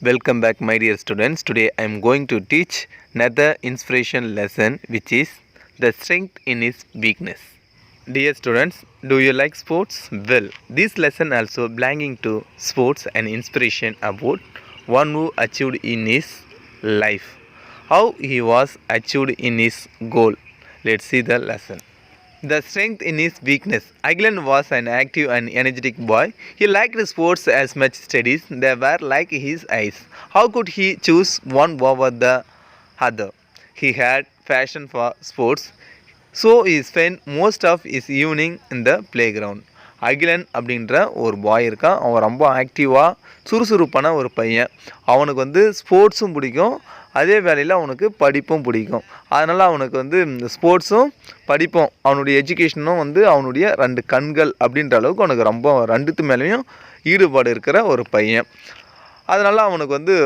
Welcome back my dear students. Today I am going to teach another inspiration lesson which is the strength in his weakness. Dear students, do you like sports? Well, this lesson also belonging to sports and inspiration about one who achieved in his life. How he was achieved in his goal. Let's see the lesson. The strength in his weakness. Agilan was an active and energetic boy. He liked sports as much studies. They were like his eyes. How could he choose one over the other? He had passion for sports, so he spent most of his evening in the playground. Akilan அப்படின்ற ஒரு பாய் இருக்கான். அவன் ரொம்ப ஆக்டிவாக சுறுசுறுப்பான ஒரு பையன். அவனுக்கு ஸ்போர்ட்ஸும் பிடிக்கும், அதே வேளையில் அவனுக்கு படிப்பும் பிடிக்கும். அதனால் அவனுக்கு ஸ்போர்ட்ஸும் படிப்பும் அவனுடைய எஜுகேஷனும் அவனுடைய ரெண்டு கண்கள் அப்படின்ற அளவுக்கு அவனுக்கு ரொம்ப ரெண்டுத்து மேலேயும் ஈடுபாடு இருக்கிற ஒரு பையன். அதனால் அவனுக்கு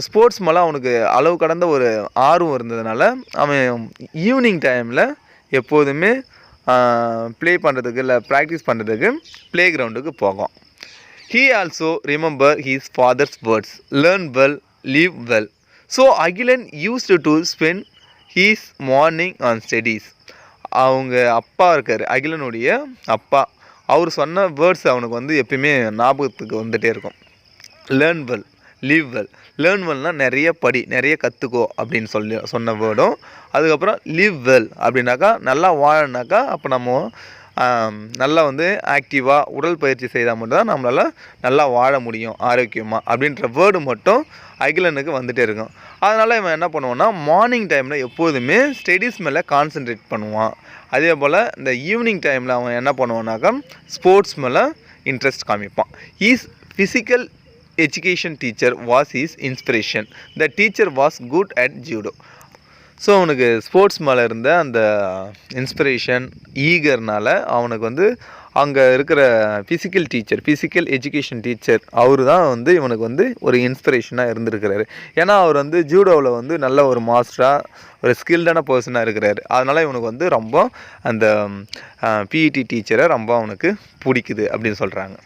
ஸ்போர்ட்ஸ் மேலே அவனுக்கு அளவு கடந்த ஒரு ஆர்வம் இருந்ததுனால அவன் ஈவினிங் டைமில் எப்போதுமே ப்ளே பண்ணுறதுக்கு இல்லை ப்ராக்டிஸ் பண்ணுறதுக்கு ப்ளே கிரவுண்டுக்கு போகும். He also remember his father's words, learn well, live well. So Agilan used to spend his morning on studies. அவங்க அப்பா இருக்கார், அகிலனுடைய அப்பா. அவர் சொன்ன வேர்ட்ஸ் அவனுக்கு எப்பயுமே ஞாபகத்துக்கு வந்துகிட்டே இருக்கும். Learn well, live well. Learn வெல்னால் நிறைய படி, நிறைய கற்றுக்கோ அப்படின்னு சொன்ன வேர்டும். அதுக்கப்புறம் லிவ் வெல் அப்படின்னாக்கா நல்லா வாழனாக்கா அப்போ நம்ம நல்லா ஆக்டிவாக உடல் பயிற்சி செய்தால் மட்டும்தான் நம்மளால் நல்லா வாழ முடியும் ஆரோக்கியமாக அப்படின்ற வேர்டு மட்டும் அகிலனுக்கு வந்துகிட்டே இருக்கும். அதனால் இவன் என்ன பண்ணுவான்னா மார்னிங் டைமில் எப்போதுமே ஸ்டடீஸ் மேலே கான்சென்ட்ரேட் பண்ணுவான். அதே போல் இந்த ஈவினிங் டைமில் அவன் என்ன பண்ணுவான்னாக்கா ஸ்போர்ட்ஸ் மேலே இன்ட்ரெஸ்ட் காமிப்பான். His physical education teacher was his inspiration. The teacher was good at judo. So அவனுக்கு ஸ்போர்ட்ஸ் மேலே இருந்த அந்த இன்ஸ்பிரேஷன் ஈகர்னால் அவனுக்கு அங்கே இருக்கிற ஃபிசிக்கல் எஜுகேஷன் டீச்சர் அவர் தான் இவனுக்கு ஒரு இன்ஸ்பிரேஷனாக இருந்திருக்கிறாரு. ஏன்னா அவர் ஜூடோவில் நல்ல ஒரு மாஸ்டராக ஒரு ஸ்கில்டான பர்சனாக இருக்கிறாரு. அதனால் இவனுக்கு ரொம்ப அந்த பிஇடி டீச்சரை ரொம்ப அவனுக்கு பிடிக்குது அப்படின்னு சொல்கிறாங்க.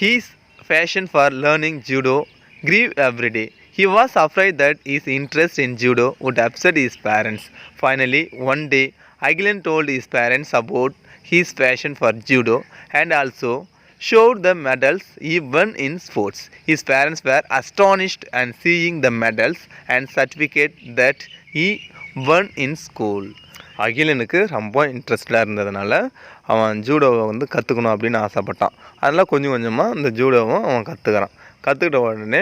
He's passion for learning judo grew every day. He was afraid that his interest in judo would upset his parents. Finally, one day, Agilan told his parents about his passion for judo and also showed the medals he won in sports. His parents were astonished and seeing the medals and certificate that he won in school. அகிலனுக்கு ரொம்ப இன்ட்ரெஸ்டாக இருந்ததுனால அவன் ஜூடோவை கற்றுக்கணும் அப்படின்னு ஆசைப்பட்டான். அதனால் கொஞ்சம் கொஞ்சமாக இந்த ஜூடோவும் அவன் கற்றுக்கிட்ட உடனே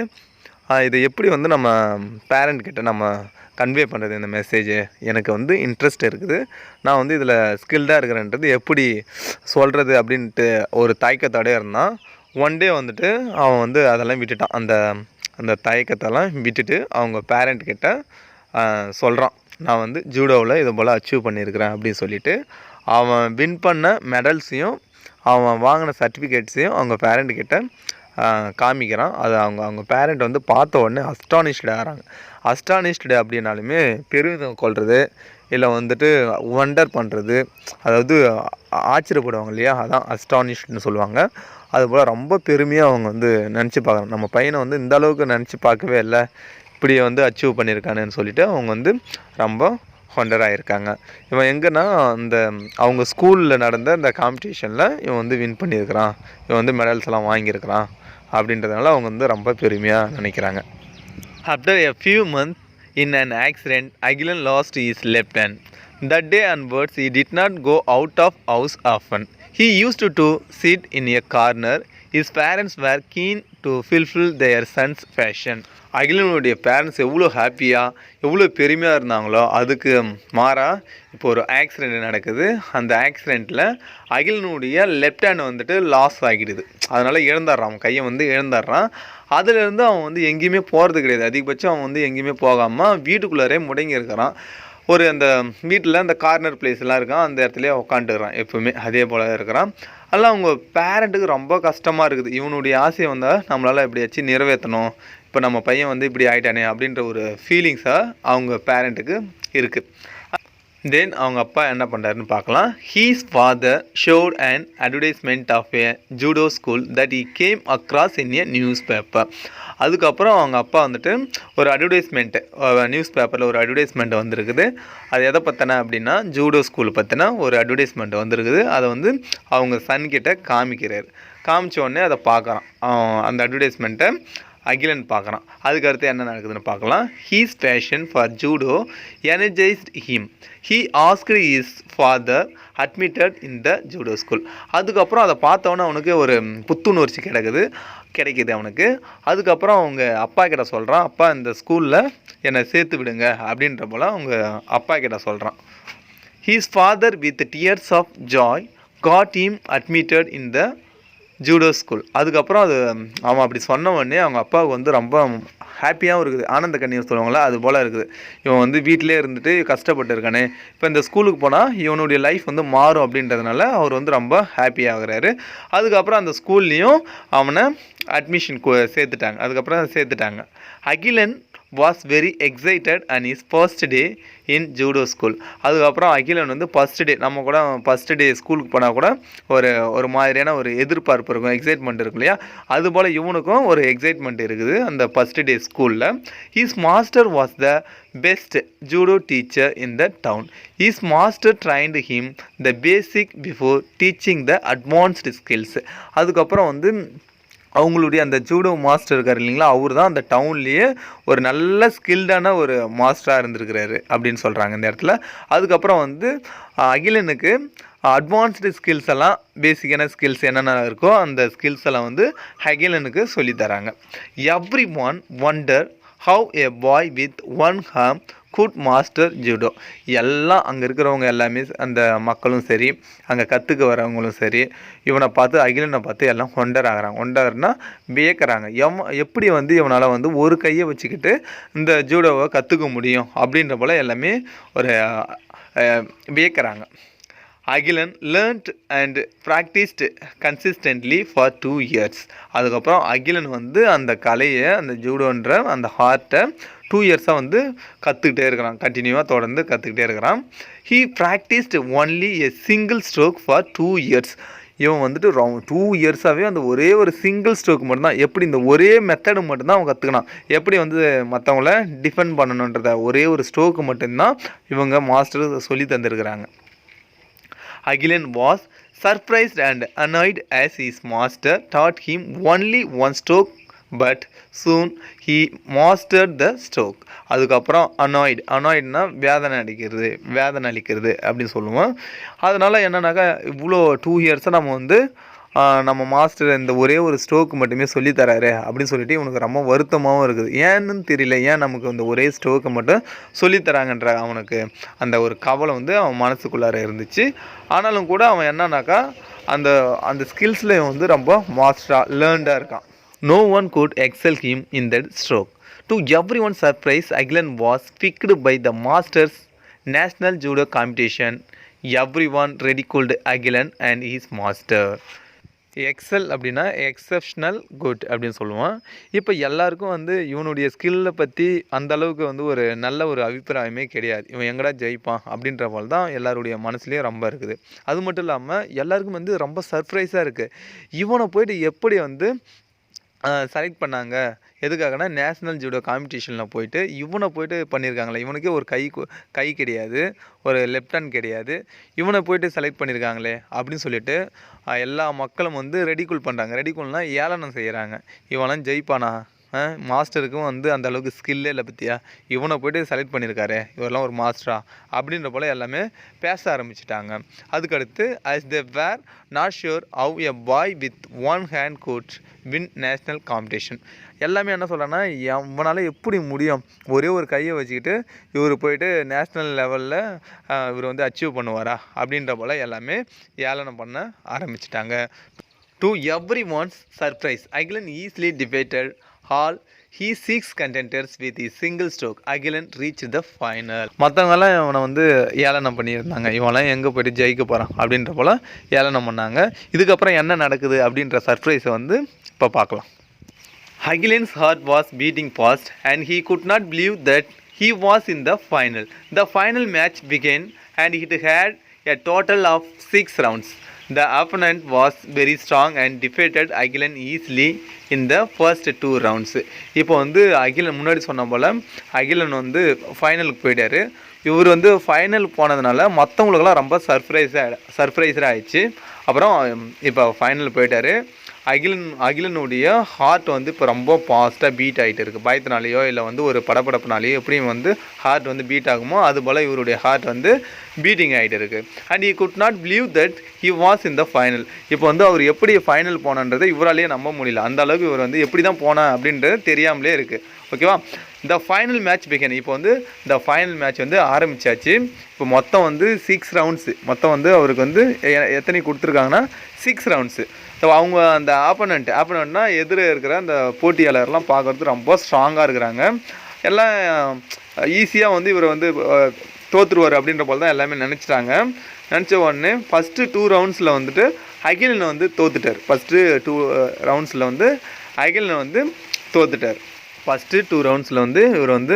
இதை எப்படி நம்ம பேரண்ட்கிட்ட நம்ம கன்வே பண்ணுறது இந்த மெசேஜு, எனக்கு இன்ட்ரெஸ்ட் இருக்குது, நான் இதில் ஸ்கில்டாக இருக்கிறேன்றது எப்படி சொல்கிறது அப்படின்ட்டு ஒரு தயக்கத்தோடே இருந்தான். ஒன் டே அவன் அதெல்லாம் விட்டுட்டான். அந்த தயக்கத்தெல்லாம் விட்டுட்டு அவங்க பேரண்ட்கிட்ட சொல்கிறான், நான் ஜூடோவில் இது போல் அச்சீவ் பண்ணியிருக்கிறேன் அப்படின்னு சொல்லிவிட்டு அவன் வின் பண்ண மெடல்ஸையும் அவன் வாங்கின சர்டிஃபிகேட்ஸையும் அவங்க பேரண்ட்கிட்ட காமிக்கிறான். அது அவங்க பேரண்ட் பார்த்த உடனே அஸ்டானிஷ்டு ஆகிறாங்க. அஸ்டானிஷ்டு அப்படின்னாலுமே பெருமிதம் கொள்வது இல்லை வண்டர் பண்ணுறது, அதாவது ஆச்சரியப்படுவாங்க இல்லையா, அதான் அஸ்டானிஷ்டுன்னு சொல்லுவாங்க. அதுபோல் ரொம்ப பெருமையாக அவங்க நினச்சி பார்க்குறாங்க. நம்ம பையனை இந்த அளவுக்கு நினச்சி பார்க்கவே இல்லை, இப்படி அச்சீவ் பண்ணியிருக்கானுன்னு சொல்லிவிட்டு அவங்க ரொம்ப ஹொண்டராக இருக்காங்க. இவன் எங்கன்னா அவங்க ஸ்கூலில் நடந்த இந்த காம்படிஷனில் இவன் வின் பண்ணியிருக்கிறான், இவன் மெடல்ஸ் எல்லாம் வாங்கியிருக்கிறான் அப்படின்றதுனால அவங்க ரொம்ப பெருமையாக நினைக்கிறாங்க. After a few months in an accident, Agilan lost his left hand. That day onwards, he did not go out of house often. He used to sit in a corner. His parents were keen to fulfill their son's passion. அகிலனுடைய parents எவ்வளோ ஹாப்பியாக எவ்வளோ பெருமையாக இருந்தாங்களோ அதுக்கு மாறாக இப்போ ஒரு ஆக்சிடெண்ட் நடக்குது. அந்த ஆக்சிடெண்ட்டில் அகிலனுடைய லெஃப்ட் ஹேண்ட் லாஸ் ஆகிடுது. அதனால் இழந்துடுறான், அவன் கையை இழந்துடுறான். அதிலேருந்து அவன் எங்கேயுமே போகிறது கிடையாது. அதிகபட்சம் அவன் எங்கேயுமே போகாமல் வீட்டுக்குள்ளாரே முடங்கி இருக்கிறான். ஒரு அந்த வீட்டில் அந்த கார்னர் பிளேஸ்லாம் இருக்கான், அந்த இடத்துலையே உட்காந்துக்கிறான் எப்போவுமே, அதே போல் இருக்கிறான். அதெல்லாம் அவங்க பேரண்ட்டுக்கு ரொம்ப கஷ்டமாக இருக்குது. இவனுடைய ஆசையை நம்மளால் எப்படியாச்சும் நிறைவேற்றணும், இப்போ நம்ம பையன் இப்படி ஆகிட்டானே அப்படின்ற ஒரு ஃபீலிங்ஸாக அவங்க பேரண்ட்டுக்கு இருக்குது. தென் அவங்க அப்பா என்ன பண்ணுறாருன்னு பார்க்கலாம். His father shot and advertisement of a judo school that he came across in a newspaper. அதுக்கப்புறம் அவங்க அப்பா வந்துட்டு ஒரு அட்வர்டைஸ்மெண்ட்டு நியூஸ் பேப்பரில் ஒரு அட்வர்டைஸ்மெண்ட் வந்திருக்குது. அது எதை பற்றின அப்படின்னா ஜூடோ ஸ்கூல் பற்றின ஒரு அட்வர்டைஸ்மெண்ட் வந்திருக்குது. அதை வந்து அவங்க சன்கிட்ட காமிக்கிறார். காமிச்ச உடனே அதை பார்க்குறான். அந்த அட்வர்டைஸ்மெண்ட்டை அகிலன் பார்க்குறான். அதுக்கடுத்து என்ன நடக்குதுன்னு பார்க்கலாம். He's passion for judo energised him. He asked his father admitted in the judo school. அதுக்கப்புறம் அதை பார்த்தோன்னே அவனுக்கு ஒரு புத்துணர்ச்சி கிடைக்குது அவனுக்கு. அதுக்கப்புறம் அவங்க அப்பா கிட்ட சொல்கிறான், அப்பா இந்த ஸ்கூலில் என்னை சேர்த்து விடுங்க அப்படின்ற போல் அவங்க அப்பா கிட்ட சொல்கிறான். His father with tears of joy got him admitted in the judo school. அதுக்கப்புறம் அது அவன் அப்படி சொன்ன உடனே அவங்க அப்பாவுக்கு வந்து ரொம்ப ஹாப்பியாகவும் இருக்குது. ஆனந்த கண்ணீர் சொல்லுவாங்களே அது போல் இருக்குது. இவன் வந்து வீட்டிலே இருந்துட்டு கஷ்டப்பட்டு இருக்கானே, இப்போ இந்த ஸ்கூலுக்கு போனால் இவனுடைய லைஃப் வந்து மாறும் அப்படின்றதுனால அவர் வந்து ரொம்ப ஹாப்பியாகிறாரு. அதுக்கப்புறம் அந்த ஸ்கூல்லையும் அவனை அட்மிஷன் சேர்த்துட்டாங்க. Akilan was very excited and his first day in judo school. அதுக்கப்புறம் அகிலன் வந்து ஃபஸ்ட் டே, நம்ம கூட ஃபஸ்ட் டே ஸ்கூலுக்கு போனால் கூட ஒரு மாதிரியான ஒரு எதிர்பார்ப்பு இருக்கும், எக்ஸைட்மெண்ட் இருக்கும் இல்லையா? அதுபோல் இவனுக்கும் ஒரு எக்ஸைட்மெண்ட் இருக்குது அந்த ஃபஸ்ட் டே ஸ்கூலில். He's master was the best judo teacher in the down. He's master trained him the basic before teaching the advanced skills. அதுக்கப்புறம் வந்து அவங்களுடைய அந்த ஜூடோ மாஸ்டர் இருக்கார் இல்லைங்களா, அவர் தான் அந்த டவுன்லேயே ஒரு நல்ல ஸ்கில்டான ஒரு மாஸ்டராக இருந்திருக்கிறாரு அப்படின்னு சொல்கிறாங்க இந்த இடத்துல. அதுக்கப்புறம் வந்து அகிலனுக்கு அட்வான்ஸ்டு ஸ்கில்ஸ் எல்லாம், பேசிக்கான ஸ்கில்ஸ் என்னென்ன இருக்கோ அந்த ஸ்கில்ஸ் எல்லாம் வந்து அகிலனுக்கு சொல்லித்தராங்க. Everyone wonder how a boy with one arm could master judo. எல்லாம் அங்கே இருக்கிறவங்க எல்லாமே, அந்த மக்களும் சரி, அங்கே கற்றுக்க வரவங்களும் சரி, இவனை பார்த்து அகிலனை பார்த்து எல்லாம் ஒண்டர்னா வியக்கிறாங்க. எப்படி வந்து இவனால் வந்து ஒரு கையை வச்சுக்கிட்டு இந்த ஜூடோவை கற்றுக்க முடியும் அப்படின்ற போல் எல்லாமே ஒரு வியக்கிறாங்க. Akilan learned and practised consistently for 2 years. அதுக்கப்புறம் அகிலன் வந்து அந்த கலையை, அந்த ஜூடோன்ற அந்த ஹார்ட்டை 2 yearsஸாக வந்து கற்றுக்கிட்டே இருக்கிறான், கண்டினியூவாக தொடர்ந்து கற்றுக்கிட்டே இருக்கிறான். He practised only a single stroke for 2 years. இவன் வந்துட்டு 2 yearsஸாகவே அந்த ஒரே ஒரு சிங்கிள் ஸ்ட்ரோக் மட்டும்தான், எப்படி இந்த ஒரே மெத்தடு மட்டும்தான் அவன் கற்றுக்கினான், எப்படி வந்து மற்றவங்கள டிஃபெண்ட் பண்ணணுன்றத ஒரே ஒரு ஸ்ட்ரோக்கு மட்டும்தான் இவங்க மாஸ்டர் சொல்லி தந்துருக்கிறாங்க. Agilan was surprised and annoyed as his master taught him only one stroke, but soon he mastered the stroke. அதுக்கப்புறம் அனாய்டுனா வேதனை அளிக்கிறது அப்படின்னு சொல்லுவோம். அதனால் என்னன்னாக்கா இவ்வளோ 2 yearsஸாக நம்ம வந்து நம்ம மாஸ்டர் இந்த ஒரே ஒரு ஸ்ட்ரோக்கு மட்டுமே சொல்லித்தராரு அப்படின்னு சொல்லிட்டு இவனுக்கு ரொம்ப வருத்தமாகவும் இருக்குது. ஏன்னு தெரியல, ஏன் நமக்கு அந்த ஒரே ஸ்ட்ரோக்கை மட்டும் சொல்லித்தராங்கன்ற அவனுக்கு அந்த ஒரு கவலை வந்து அவன் மனசுக்குள்ளார இருந்துச்சு. ஆனாலும் கூட அவன் என்னன்னாக்கா அந்த ஸ்கில்ஸில் வந்து ரொம்ப மாஸ்டராக லேர்ன்டாக இருக்கான். No one could excel him in that stroke. To everyone's surprise, Agilan was picked by the Masters National Judo Competition. Everyone ridiculed Agilan and his master. Excel அப்படின்னா எக்ஸப்ஷனல் குட் அப்படின்னு சொல்லுவான். இப்போ எல்லாருக்கும் வந்து இவனுடைய ஸ்கில்லை பற்றி அந்தளவுக்கு வந்து ஒரு நல்ல ஒரு அபிப்பிராயமே கிடையாது. இவன் எங்கடா ஜெயிப்பான் அப்படின்ற போல் தான் எல்லாருடைய மனசுலேயும் ரொம்ப இருக்குது. அது மட்டும் இல்லாமல் எல்லாருக்கும் வந்து ரொம்ப சர்ப்ரைஸாக இருக்குது. இவனை போய்ட்டு எப்படி வந்து செலக்ட் பண்ணாங்க, எதுக்காகனா நேஷ்னல் ஜூடோ காம்படிஷனில் போயிட்டு இவனை போய்ட்டு பண்ணியிருக்காங்களே, இவனுக்கே ஒரு கை கிடையாது, ஒரு லெஃப்ட் ஹேண்ட் கிடையாது, இவனை போய்ட்டு செலக்ட் பண்ணியிருக்காங்களே அப்படின்னு சொல்லிட்டு எல்லா மக்களும் வந்து ரெடிகூல் பண்ணுறாங்க. ரெடிகூல்னால் ஏளனம் செய்கிறாங்க. இவனெல்லாம் ஜெயிப்பானா, மாஸ்டருக்கும் வந்து அந்த அளவுக்கு ஸ்கில்லே இல்லை பற்றியா, இவனை போய்ட்டு செலக்ட் பண்ணியிருக்காரு, இவரெல்லாம் ஒரு மாஸ்டரா அப்படின்ற போல் எல்லாமே பேச ஆரம்பிச்சிட்டாங்க. அதுக்கடுத்து as they were not sure how a boy with one hand could win national competition. எல்லாமே என்ன சொல்கிறேன்னா, இவனால் எப்படி முடியும், ஒரே ஒரு கையை வச்சுக்கிட்டு இவர் போயிட்டு நேஷ்னல் லெவலில் இவர் வந்து அச்சீவ் பண்ணுவாரா அப்படின்ற போல் எல்லாமே ஏளனம் பண்ண ஆரம்பிச்சிட்டாங்க. To every once surprise, Agilan easily defeated all his 6 contenders with his single stroke. Agilan reached the final. மற்றவங்கெல்லாம் இவனை வந்து ஏளனம் பண்ணியிருந்தாங்க, இவனெல்லாம் எங்கே போய்ட்டு ஜெயிக்க போகிறான் அப்படின்ற போல் ஏளனம் பண்ணாங்க. இதுக்கப்புறம் என்ன நடக்குது அப்படின்ற சர்ப்ரைஸை வந்து இப்போ பார்க்கலாம். Agilan's heart was beating fast and he could not believe that he was in the final. The final match began and it had a total of 6 rounds. The opponent was very strong and defeated Agilan easily in the first 2 rounds. இப்போ வந்து அகிலன் முன்னாடி சொன்ன போல் அகிலன் வந்து ஃபைனலுக்கு போயிட்டார். இவர் வந்து ஃபைனலுக்கு போனதுனால மற்றவங்களுக்கெல்லாம் ரொம்ப சர்ப்ரைஸாக ஆயிடுச்சு. அப்புறம் இப்போ ஃபைனல் போயிட்டார். அகிலனுடைய ஹார்ட் வந்து இப்போ ரொம்ப ஃபாஸ்ட்டாக பீட் ஆகிட்டு இருக்குது. பயத்தினாலேயோ இல்லை வந்து ஒரு படப்படப்புனாலேயோ எப்படியும் வந்து ஹார்ட் வந்து பீட் ஆகுமோ அதுபோல் இவருடைய ஹார்ட் வந்து பீட்டிங் ஆகிட்டு இருக்குது. And he could not believe that he was in the final. இப்போ வந்து அவர் எப்படி ஃபைனல் போனான்றதை இவராலேயே நம்ப முடியல. அந்த அளவுக்கு இவர் வந்து எப்படி தான் போனேன் அப்படின்றது தெரியாமலே இருக்குது. ஓகேவா? The final match begin. இப்போ வந்து இந்த ஃபைனல் மேட்ச் வந்து ஆரம்பித்தாச்சு. இப்போ மொத்தம் வந்து 6 ரவுண்ட்ஸு. மொத்தம் வந்து அவருக்கு வந்து எத்தனை கொடுத்துருக்காங்கன்னா 6 ரவுண்ட்ஸு. அவங்க அந்த ஆப்போனண்ட்னா எதிர இருக்கிற அந்த போட்டியாளர்லாம் பார்க்குறது ரொம்ப ஸ்ட்ராங்காக இருக்கிறாங்க. எல்லாம் ஈஸியாக வந்து இவர் வந்து தோற்றுருவார் அப்படின்ற போல் தான் எல்லாமே நினச்ச உடனே ஃபஸ்ட்டு 2 ரவுண்ட்ஸில் வந்துட்டு அகிலன் வந்து தோத்துட்டார். ஃபஸ்ட்டு 2 ரவுண்ட்ஸில் வந்து அகிலன் வந்து தோத்துட்டார். ஃபஸ்ட்டு 2 ரவுண்ட்ஸில் வந்து இவர் வந்து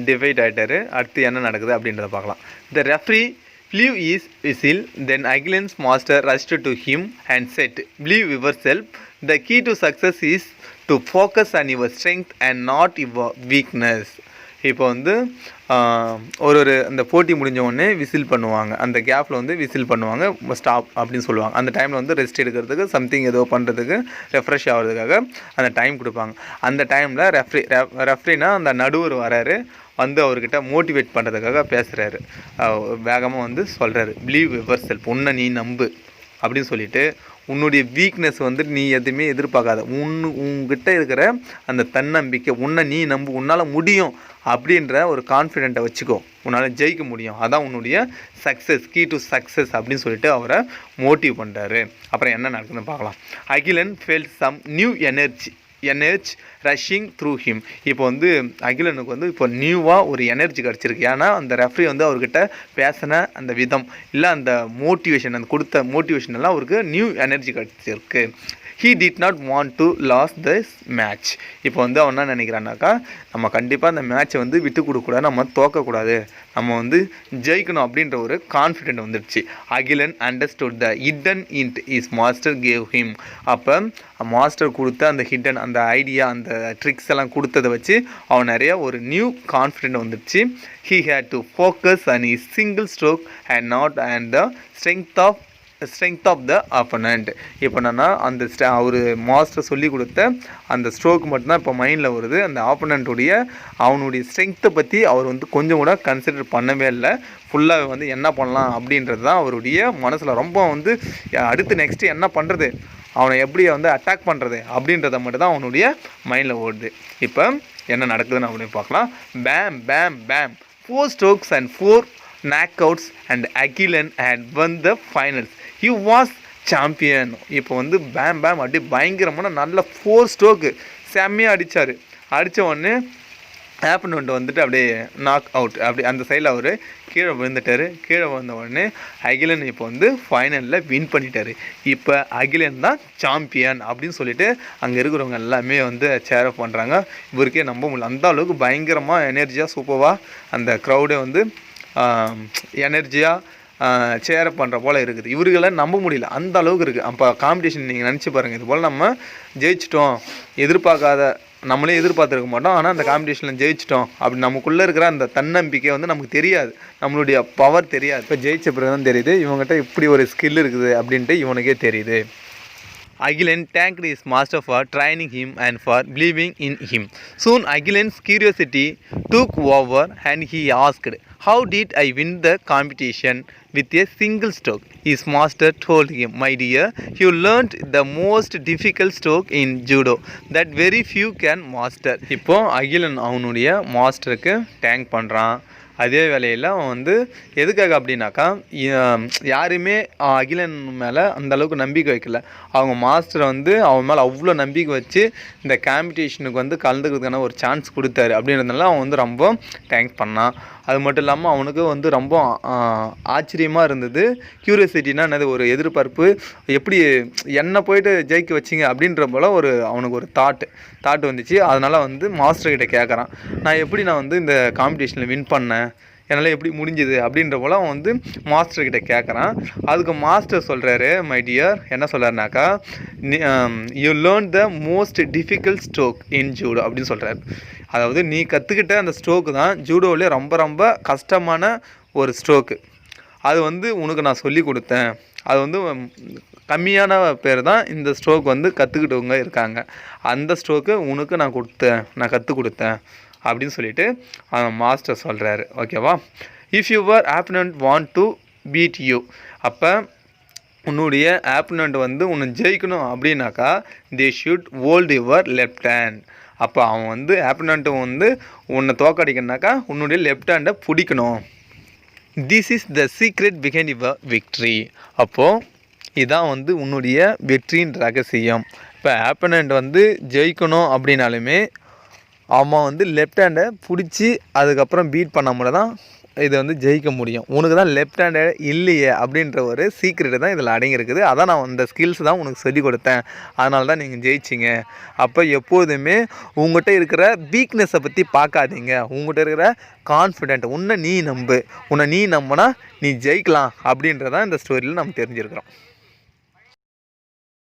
டிஃபைட் ஆகிட்டார். அடுத்து என்ன நடக்குது அப்படின்றத பார்க்கலாம். த referee blew his whistle, then Agilan's master rushed to him and said, "Believe yourself. The key to success is to focus on your strength and not your weakness." இப்போ வந்து ஒரு அந்த போட்டி முடிஞ்ச உடனே விசில் பண்ணுவாங்க. அந்த கேப்பில் வந்து விசில் பண்ணுவாங்க, ஸ்டாப் அப்படின்னு சொல்லுவாங்க. அந்த டைமில் வந்து ரெஸ்ட் எடுக்கிறதுக்கு சம்திங் ஏதோ பண்ணுறதுக்கு ரெஃப்ரெஷ் ஆகிறதுக்காக அந்த டைம் கொடுப்பாங்க. அந்த டைமில் ரெஃப்ரினா அந்த நடுவர் வராரு, வந்து அவர்கிட்ட மோட்டிவேட் பண்ணுறதுக்காக பேசுகிறாரு. வேகமாக வந்து சொல்கிறாரு, பிலீவ் யுவர் செல்ஃப், உன்னை நீ நம்பு அப்படின்னு சொல்லிட்டு, உன்னுடைய வீக்னஸ் வந்து நீ எதுவுமே எதிர்பார்க்காத, உன்கிட்ட இருக்கிற அந்த தன்னம்பிக்கை, உன்னை நீ நம்பு, உன்னால் முடியும் அப்படின்ற ஒரு கான்ஃபிடென்ட்டை வச்சுக்கோ, உன்னால் ஜெயிக்க முடியும், அதான் உன்னுடைய சக்ஸஸ், கீ டு சக்ஸஸ் அப்படின்னு சொல்லிட்டு அவரை மோட்டிவ் பண்ணுறாரு. அப்புறம் என்ன நடக்குதுன்னு பார்க்கலாம். Agilan felt some new energy rushing through him. இப்போ வந்து அகிலனுக்கு வந்து இப்போ நியூவாக ஒரு எனர்ஜி கிடச்சிருக்கு. ஏன்னா அந்த ரெஃப்ரி வந்து அவர்கிட்ட பேசின அந்த விதம் இல்லை அந்த மோட்டிவேஷன், அந்த கொடுத்த மோட்டிவேஷன் எல்லாம் அவருக்கு நியூ எனர்ஜி கிடச்சிருக்கு. he did not want to lose this match. இப்போ வந்து அவன் என்ன நினைக்கிறான்னாக்கா, நம்ம கண்டிப்பாக அந்த மேட்சை வந்து விட்டு கொடுக்கக்கூடாது, நம்ம தோக்கக்கூடாது, நம்ம வந்து ஜெயிக்கணும் அப்படின்ற ஒரு கான்ஃபிடென்ட் வந்துடுச்சு. Akilan understood the hidden int is master cave him. அப்போ மாஸ்டர் கொடுத்த அந்த ஹிடன், அந்த ஐடியா, அந்த ட்ரிக்ஸ் எல்லாம் கொடுத்ததை வச்சு அவன் நிறைய ஒரு நியூ கான்ஃபிடென்ட் வந்துடுச்சு. he had to focus on his single stroke and not on the strength of the opponent. இப்போ என்னன்னா அந்த அவர் மாஸ்டர் சொல்லி கொடுத்த அந்த ஸ்ட்ரோக் மட்டும்தான் இப்போ மைண்டில் வருது. அந்த ஆப்போனண்ட்டுடைய அவனுடைய ஸ்ட்ரென்த்தை பற்றி அவர் வந்து கொஞ்சம் கூட கன்சிடர் பண்ணவே இல்லை. ஃபுல்லாக வந்து என்ன பண்ணலாம் அப்படின்றது தான் அவருடைய மனசில் ரொம்ப வந்து அடுத்து நெக்ஸ்ட்டு என்ன பண்ணுறது, அவனை எப்படி வந்து அட்டாக் பண்ணுறது அப்படின்றத மட்டும் தான் அவனுடைய மைண்டில் ஓடுது. இப்போ என்ன நடக்குதுன்னு அப்படின்னு பார்க்கலாம். பேம் பேம் பேம் 4 strokes and 4 knockouts and Agilan had won the finals. He was champion. இப்போ வந்து பேம் பேம் அப்படி பயங்கரமான நல்ல 4 ஸ்ட்ரோக்கு செம்மையாக அடித்தார். அடித்த உடனே ஆப்பனண்ட் வந்துட்டு அப்படியே நாக் அவுட், அப்படி அந்த சைடில் அவர் கீழே விழுந்துட்டார். கீழே விழுந்த உடனே அகிலன் இப்போ வந்து ஃபைனலில் வின் பண்ணிட்டார். இப்போ அகிலன் தான் சாம்பியன் அப்படின்னு சொல்லிட்டு அங்கே இருக்கிறவங்க எல்லாமே வந்து சேரப் பண்ணுறாங்க. இவருக்கே நம்ப முடியல, அந்த அளவுக்கு பயங்கரமாக எனர்ஜியாக சூப்பராக அந்த க்ரௌடே வந்து எனர்ஜியாக சேரப் பண்ணுற போல் இருக்குது. இவர்களை நம்ப முடியல, அந்த அளவுக்கு இருக்குது. அப்போ காம்படிஷன் நீங்கள் நினச்சி பாருங்கள், இது போல் நம்ம ஜெயிச்சிட்டோம், நம்மளே எதிர்பார்த்துருக்க மாட்டோம், ஆனால் அந்த காம்படிஷனில் ஜெயிச்சிட்டோம் அப்படி நமக்குள்ளே இருக்கிற அந்த தன்னம்பிக்கை வந்து நமக்கு தெரியாது, நம்மளுடைய பவர் தெரியாது. இப்போ ஜெயிச்ச பிறகு தான் தெரியுது இவங்ககிட்ட இப்படி ஒரு ஸ்கில் இருக்குது அப்படின்ட்டு இவனுக்கே தெரியுது. Agilan thanked his master for training him and for believing in him. Soon Agilan's curiosity took over and he asked, "How did I win the competition with a single stroke?" His master told him, "My dear, you learnt the most difficult stroke in judo that very few can master." இப்போ அகிலன் அவனுடைய மாஸ்டருக்கு thank பண்ணுறான். அதே வேலையில் அவன் வந்து எதுக்காக அப்படின்னாக்கா, யாருமே அகிலன் மேலே அந்தளவுக்கு நம்பிக்கை வைக்கல. அவங்க மாஸ்டர் வந்து அவன் மேலே அவ்வளோ நம்பிக்கை வச்சு இந்த காம்படிஷனுக்கு வந்து கலந்துக்கிறதுக்கான ஒரு சான்ஸ் கொடுத்தாரு. அப்படின்றதுனால அவன் வந்து ரொம்ப தேங்க்ஸ் பண்ணான். அது மட்டும் இல்லாமல் அவனுக்கு வந்து ரொம்ப ஆச்சரியமாக இருந்தது. க்யூரியாசிட்டினா என்னது, ஒரு எதிர்பார்ப்பு, எப்படி என்னை போயிட்டு ஜெயிக்க வச்சிங்க அப்படின்ற போல் அவனுக்கு ஒரு தாட் வந்துச்சு. அதனால் வந்து மாஸ்டர்கிட்ட கேட்குறான், நான் வந்து இந்த காம்படிஷனில் வின் பண்ணேன், என்னால் எப்படி முடிஞ்சுது அப்படின்ற போல் அவன் வந்து மாஸ்டர்கிட்ட கேட்குறான். அதுக்கு மாஸ்டர் சொல்கிறாரு, மை டியர், என்ன சொல்கிறாருனாக்கா, you learn the most difficult stroke in judo அப்படின்னு சொல்கிறாரு. அதாவது நீ கற்றுக்கிட்ட அந்த ஸ்ட்ரோக்கு தான் ஜூடோவிலே ரொம்ப ரொம்ப கஷ்டமான ஒரு ஸ்ட்ரோக்கு. அது வந்து உனக்கு நான் சொல்லி கொடுத்தேன். அது வந்து கம்மியான பேர் தான் இந்த ஸ்ட்ரோக் வந்து கற்றுக்கிட்டவங்க இருக்காங்க. அந்த ஸ்ட்ரோக்கு உனக்கு நான் கற்றுக் கொடுத்தேன் அப்படின்னு சொல்லிட்டு அவன் மாஸ்டர் சொல்கிறாரு. ஓகேவா? If your opponent want to beat you, அப்போ உன்னுடைய ஆப்பனண்ட் வந்து உன்னை ஜெயிக்கணும் அப்படின்னாக்கா they should hold your left hand. அப்போ அவன் வந்து ஆப்பனண்ட்டு வந்து உன்னை தோக்கடிக்கணுனாக்கா உன்னுடைய லெஃப்ட் ஹேண்டை பிடிக்கணும். This is the secret behind your victory. அப்போது இதான் வந்து உன்னுடைய வெற்றியின் ரகசியம். இப்போ ஆப்பனண்ட் வந்து ஜெயிக்கணும் அப்படின்னாலுமே அவன் வந்து லெஃப்ட் ஹேண்டை பிடிச்சி அதுக்கப்புறம் பீட் பண்ண முடியாது தான் இதை வந்து ஜெயிக்க முடியும். உனக்கு தான் லெஃப்ட் ஹேண்டு இல்லையே அப்படின்ற ஒரு சீக்ரெட்டு தான் இதில் அடங்கியிருக்குது. அதான் நான் இந்த ஸ்கில்ஸ் தான் உனக்கு சொல்லிக் கொடுத்தேன், அதனால தான் நீங்கள் ஜெயிச்சிங்க. அப்போ எப்போதுமே உங்கள்கிட்ட இருக்கிற வீக்னஸை பற்றி பார்க்காதீங்க, உங்கள்கிட்ட இருக்கிற கான்ஃபிடென்ட், உன்னை நீ நம்புனா நீ ஜெயிக்கலாம் அப்படின்றதான் இந்த ஸ்டோரியில் நம்ம தெரிஞ்சிருக்கிறோம்.